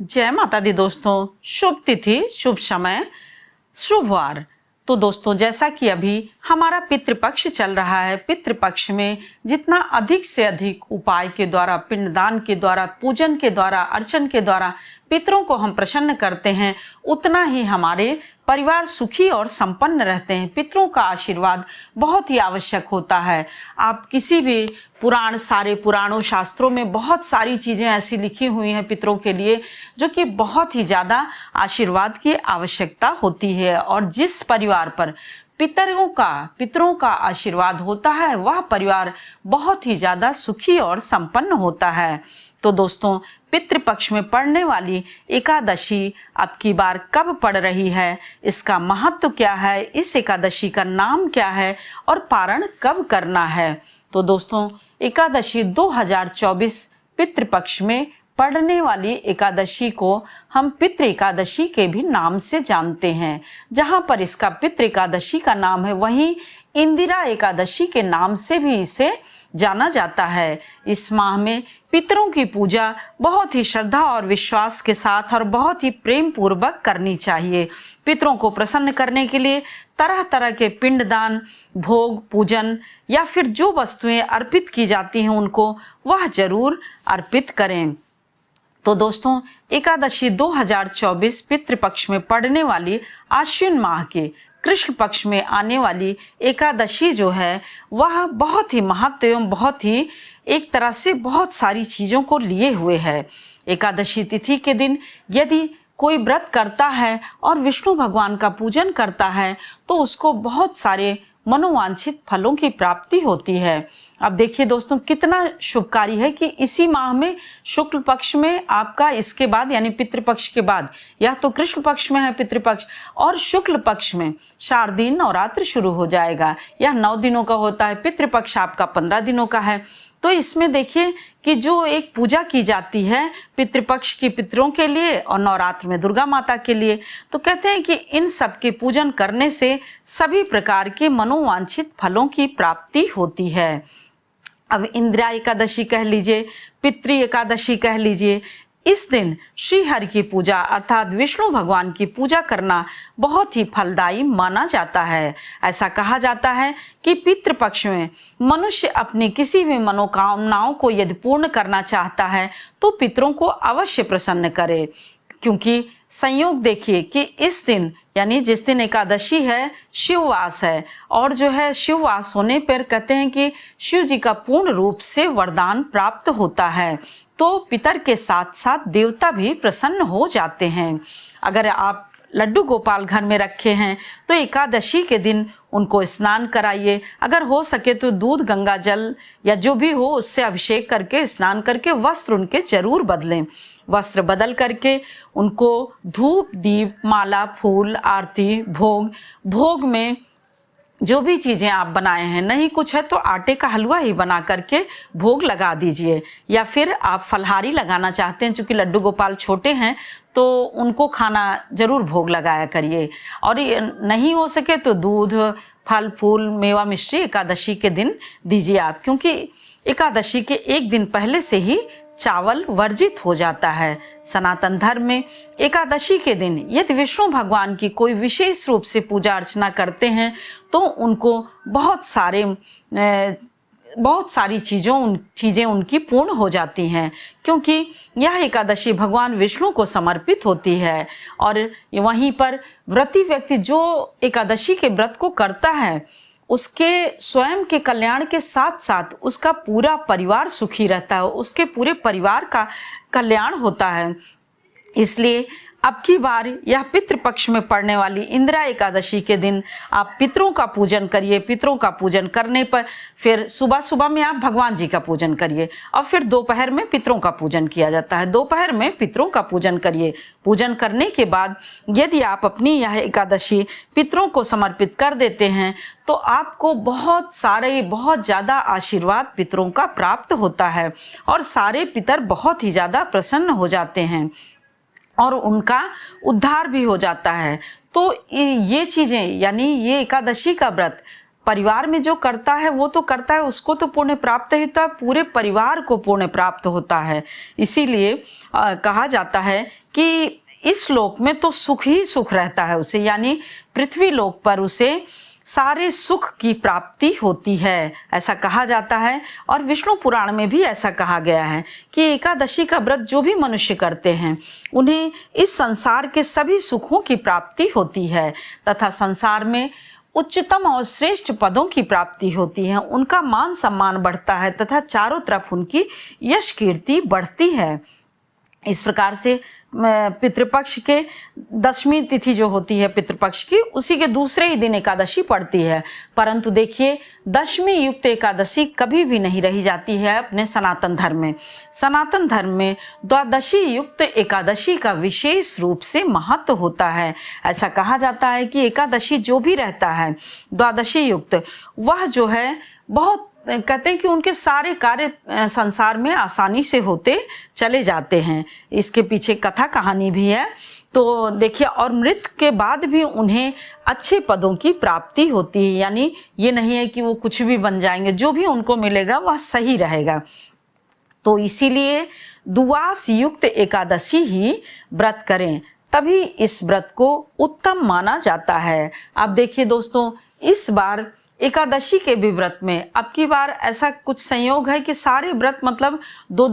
जय माता दी दोस्तों, शुभ तिथि, शुभ समय, शुभ वार। तो दोस्तों, जैसा कि अभी हमारा पितृपक्ष चल रहा है, पितृपक्ष में जितना अधिक से अधिक उपाय के द्वारा, पिंडदान के द्वारा, पूजन के द्वारा, अर्चन के द्वारा पितरों को हम प्रसन्न करते हैं, उतना ही हमारे परिवार सुखी और संपन्न रहते हैं। पितरों का आशीर्वाद बहुत ही आवश्यक होता है। आप किसी भी सारे पुराणों शास्त्रों में बहुत सारी चीजें ऐसी लिखी हुई हैं पितरों के लिए, जो कि बहुत ही ज्यादा आशीर्वाद की आवश्यकता होती है। और जिस परिवार पर पितरों का आशीर्वाद होता है, वह परिवार बहुत ही ज्यादा सुखी और संपन्न होता है। तो दोस्तों, पितृपक्ष में पड़ने वाली एकादशी अब की बार कब पड़ रही है, इसका महत्व क्या है, इस एकादशी का नाम क्या है और पारण कब करना है। तो दोस्तों, एकादशी 2024 पितृपक्ष में पड़ने वाली एकादशी को हम पितृ एकादशी के भी नाम से जानते हैं। जहां पर इसका पितृ एकादशी का नाम है, वहीं इंदिरा एकादशी के नाम से भी इसे जाना जाता है। इस माह में पितरों की पूजा बहुत ही श्रद्धा और विश्वास के साथ और बहुत ही प्रेम पूर्वक करनी चाहिए। पितरों को प्रसन्न करने के लिए तरह तरह के पिंडदान, भोग, पूजन या फिर जो वस्तुएं अर्पित की जाती हैं उनको वह जरूर अर्पित करें। तो दोस्तों, एकादशी 2024 पितृपक्ष में पड़ने वाली आश्विन माह के कृष्ण पक्ष में आने वाली एकादशी जो है, वह बहुत ही महत्व एवं बहुत ही एक तरह से बहुत सारी चीजों को लिए हुए है। एकादशी तिथि के दिन यदि कोई व्रत करता है और विष्णु भगवान का पूजन करता है, तो उसको बहुत सारे मनोवांछित फलों की प्राप्ति होती है। अब देखिए दोस्तों, कितना शुभकारी है कि इसी माह में शुक्ल पक्ष में आपका इसके बाद यानी पितृपक्ष के बाद, यह तो कृष्ण पक्ष में है पितृपक्ष, और शुक्ल पक्ष में शारदीय नवरात्र शुरू हो जाएगा। यह 9 दिनों का होता है, पितृपक्ष आपका 15 दिनों का है। तो इसमें देखिए कि जो एक पूजा की जाती है पितृपक्ष की पितरों के लिए और नवरात्र में दुर्गा माता के लिए, तो कहते हैं कि इन सब के पूजन करने से सभी प्रकार के मनोवांछित फलों की प्राप्ति होती है। अब इंदिरा एकादशी कह लीजिए, पितृ एकादशी कह लीजिए, इस दिन श्री हरि की पूजा अर्थात विष्णु भगवान की पूजा करना बहुत ही फलदायी माना जाता है। ऐसा कहा जाता है कि पितृपक्ष में मनुष्य अपनी किसी भी मनोकामनाओं को यदि पूर्ण करना चाहता है तो पितरों को अवश्य प्रसन्न करे, क्योंकि संयोग देखिए कि इस दिन यानी जिस दिन एकादशी है, शिववास है, और जो है शिववास होने पर कहते हैं कि शिव जी का पूर्ण रूप से वरदान प्राप्त होता है। तो पितर के साथ साथ देवता भी प्रसन्न हो जाते हैं। अगर आप लड्डू गोपाल घर में रखे हैं तो एकादशी के दिन उनको स्नान कराइए। अगर हो सके तो दूध, गंगा जल या जो भी हो उससे अभिषेक करके स्नान करके वस्त्र उनके जरूर बदलें। वस्त्र बदल करके उनको धूप, दीप, माला, फूल, आरती, भोग में जो भी चीजें आप बनाए हैं, नहीं कुछ है तो आटे का हलवा ही बना करके भोग लगा दीजिए, या फिर आप फलहारी लगाना चाहते हैं, चूंकि लड्डू गोपाल छोटे हैं तो उनको खाना जरूर भोग लगाया करिए। और नहीं हो सके तो दूध, फल, फूल, मेवा, मिश्री एकादशी के दिन दीजिए आप, क्योंकि एकादशी के एक दिन पहले से ही चावल वर्जित हो जाता है। सनातन धर्म में एकादशी के दिन यदि विष्णु भगवान की कोई विशेष रूप से पूजा अर्चना करते हैं तो उनको बहुत सारी चीजें उनकी पूर्ण हो जाती हैं, क्योंकि यह एकादशी भगवान विष्णु को समर्पित होती है। और वहीं पर व्रती व्यक्ति जो एकादशी के व्रत को करता है, उसके स्वयं के कल्याण के साथ साथ उसका पूरा परिवार सुखी रहता है, उसके पूरे परिवार का कल्याण होता है। इसलिए अब की बार यह पितृपक्ष में पड़ने वाली इंदिरा एकादशी के दिन आप पितरों का पूजन करिए। पितरों का पूजन करने पर फिर सुबह सुबह में आप भगवान जी का पूजन करिए, और फिर दोपहर में पितरों का पूजन किया जाता है। दोपहर में पितरों का पूजन करिए। पूजन करने के बाद यदि आप अपनी यह एकादशी पितरों को समर्पित कर देते हैं तो आपको बहुत ज़्यादा आशीर्वाद पितरों का प्राप्त होता है, और सारे पितर बहुत ही ज़्यादा प्रसन्न हो जाते हैं और उनका उद्धार भी हो जाता है। तो ये चीजें यानी ये एकादशी का व्रत परिवार में जो करता है वो तो करता है, उसको तो पुण्य प्राप्त ही होता है, पूरे परिवार को पुण्य प्राप्त होता है। इसीलिए कहा जाता है कि इस लोक में तो सुख ही सुख रहता है उसे, यानी पृथ्वी लोक पर उसे सारे सुख की प्राप्ति होती है, ऐसा कहा जाता है। और विष्णु पुराण में भी ऐसा कहा गया है कि एकादशी का व्रत जो भी मनुष्य करते हैं उन्हें इस संसार के सभी सुखों की प्राप्ति होती है तथा संसार में उच्चतम और श्रेष्ठ पदों की प्राप्ति होती है, उनका मान सम्मान बढ़ता है तथा चारों तरफ उनकी यश कीर्ति बढ़ती है। इस प्रकार से पितृपक्ष के दशमी तिथि जो होती है पितृपक्ष की, उसी के दूसरे ही दिन एकादशी पड़ती है। परंतु देखिए, दशमी युक्त एकादशी कभी भी नहीं रही जाती है अपने सनातन धर्म में। सनातन धर्म में द्वादशी युक्त एकादशी का विशेष रूप से महत्व होता है। ऐसा कहा जाता है कि एकादशी जो भी रहता है द्वादशी युक्त, वह जो है बहुत कहते हैं कि उनके सारे कार्य संसार में आसानी से होते चले जाते हैं। इसके पीछे कथा कहानी भी है। तो देखिए, और मृत्यु के बाद भी उन्हें अच्छे पदों की प्राप्ति होती है, यानी ये नहीं है कि वो कुछ भी बन जाएंगे, जो भी उनको मिलेगा वह सही रहेगा। तो इसीलिए दुआस युक्त एकादशी ही व्रत करें, तभी इस व्रत को उत्तम माना जाता है। अब देखिए दोस्तों, इस बार एकादशी के भी व्रत में अब की बार ऐसा कुछ संयोग है कि सारे व्रत मतलब दो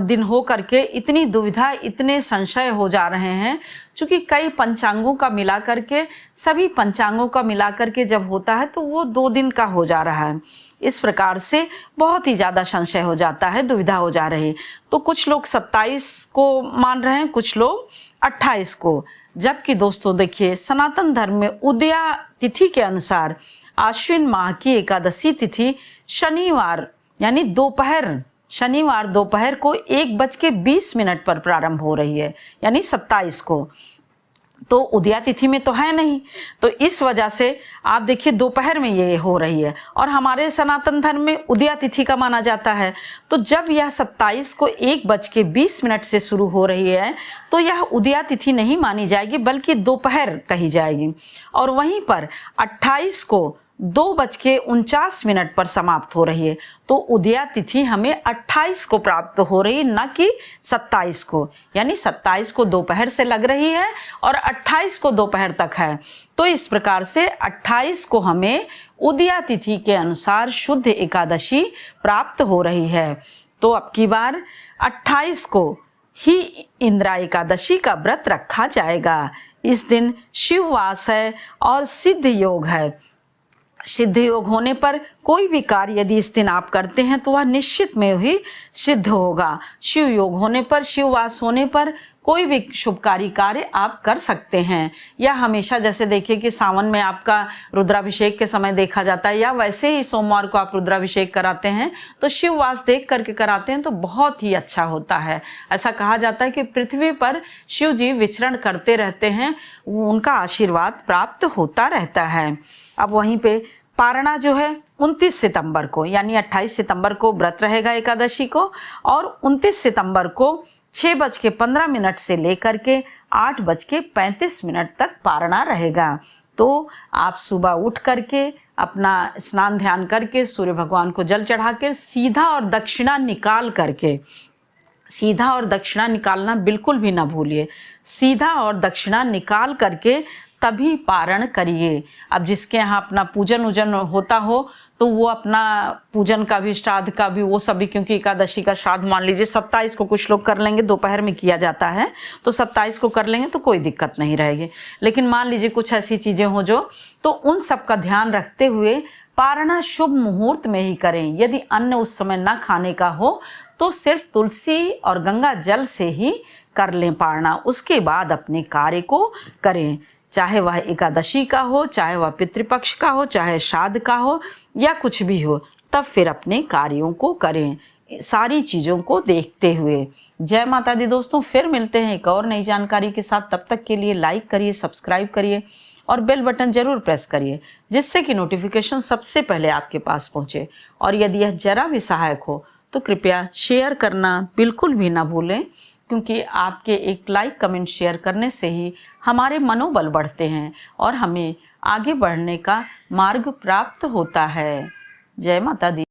दिन हो करके इतनी दुविधा, इतने संशय हो जा रहे हैं, क्योंकि कई पंचांगों का मिला करके, सभी पंचांगों का मिला करके जब होता है तो वो 2 दिन का हो जा रहा है। इस प्रकार से बहुत ही ज़्यादा संशय हो जाता है, दुविधा हो जा रही। तो कुछ लोग 27 को मान रहे हैं, कुछ लोग 28 को, जबकि दोस्तों देखिए, सनातन धर्म में उदया तिथि के अनुसार आश्विन माह की एकादशी तिथि शनिवार यानी शनिवार दोपहर को 1:20 पर प्रारंभ हो रही है, यानी 27 को। तो उदया तिथि में तो है नहीं, तो इस वजह से आप देखिए दोपहर में ये हो रही है, और हमारे सनातन धर्म में उदया तिथि का माना जाता है। तो जब यह 27 को 1:20 से शुरू हो रही है तो यह उदया तिथि नहीं मानी जाएगी, बल्कि दोपहर कही जाएगी। और वहीं पर 28 को 2:49 पर समाप्त हो रही है। तो उदया तिथि हमें 28 को प्राप्त हो रही, न कि 27 को, यानी 27 को दोपहर से लग रही है और 28 को दोपहर तक है। तो इस प्रकार से 28 को हमें उदया तिथि के अनुसार शुद्ध एकादशी प्राप्त हो रही है। तो अब की बार 28 को ही इंदिरा एकादशी का व्रत रखा जाएगा। इस दिन शिववास है और सिद्ध योग है। सिद्ध योग होने पर कोई भी कार्य यदि इस दिन आप करते हैं तो वह निश्चित में ही सिद्ध होगा। शिव योग होने पर, शिववास होने पर कोई भी शुभकारी कार्य आप कर सकते हैं। या हमेशा जैसे देखिए कि सावन में आपका रुद्राभिषेक के समय देखा जाता है, या वैसे ही सोमवार को आप रुद्राभिषेक कराते हैं तो शिववास देख करके कराते हैं तो बहुत ही अच्छा होता है। ऐसा कहा जाता है कि पृथ्वी पर शिव जी विचरण करते रहते हैं, उनका आशीर्वाद प्राप्त होता रहता है। अब वहीं पे पारणा जो है 29 सितंबर को, यानी 28 सितंबर को व्रत रहेगा एकादशी को, और 29 सितंबर को 6:15 से लेकर के 8:35 तक पारणा रहेगा। तो आप सुबह उठ करके अपना स्नान ध्यान करके सूर्य भगवान को जल चढ़ा के सीधा और दक्षिणा निकालना बिल्कुल भी ना भूलिए। सीधा और दक्षिणा निकाल करके तभी पारण करिए। अब जिसके यहाँ अपना पूजन उजन होता हो तो वो अपना पूजन का भी, श्राद्ध का भी, वो सभी, क्योंकि एकादशी का श्राद्ध मान लीजिए 27 को कुछ लोग कर लेंगे, दोपहर में किया जाता है, तो 27 को कर लेंगे तो कोई दिक्कत नहीं रहेगी। लेकिन मान लीजिए कुछ ऐसी चीजें हो जो, तो उन सब का ध्यान रखते हुए पारणा शुभ मुहूर्त में ही करें। यदि अन्न उस समय ना खाने का हो तो सिर्फ तुलसी और गंगा जल से ही कर लें पारणा, उसके बाद अपने कार्य को करें। चाहे वह एकादशी का हो, चाहे वह पितृपक्ष का हो, चाहे श्राद्ध का हो, या कुछ भी हो, तब फिर अपने कार्यों को करें, सारी चीज़ों को देखते हुए। जय माता दी दोस्तों, फिर मिलते हैं एक और नई जानकारी के साथ। तब तक के लिए लाइक करिए, सब्सक्राइब करिए और बेल बटन जरूर प्रेस करिए, जिससे कि नोटिफिकेशन सबसे पहले आपके पास पहुँचे। और यदि यह जरा भी सहायक हो तो कृपया शेयर करना बिल्कुल भी ना भूलें। क्योंकि आपके एक लाइक कमेंट शेयर करने से ही हमारे मनोबल बढ़ते हैं और हमें आगे बढ़ने का मार्ग प्राप्त होता है। जय माता दी।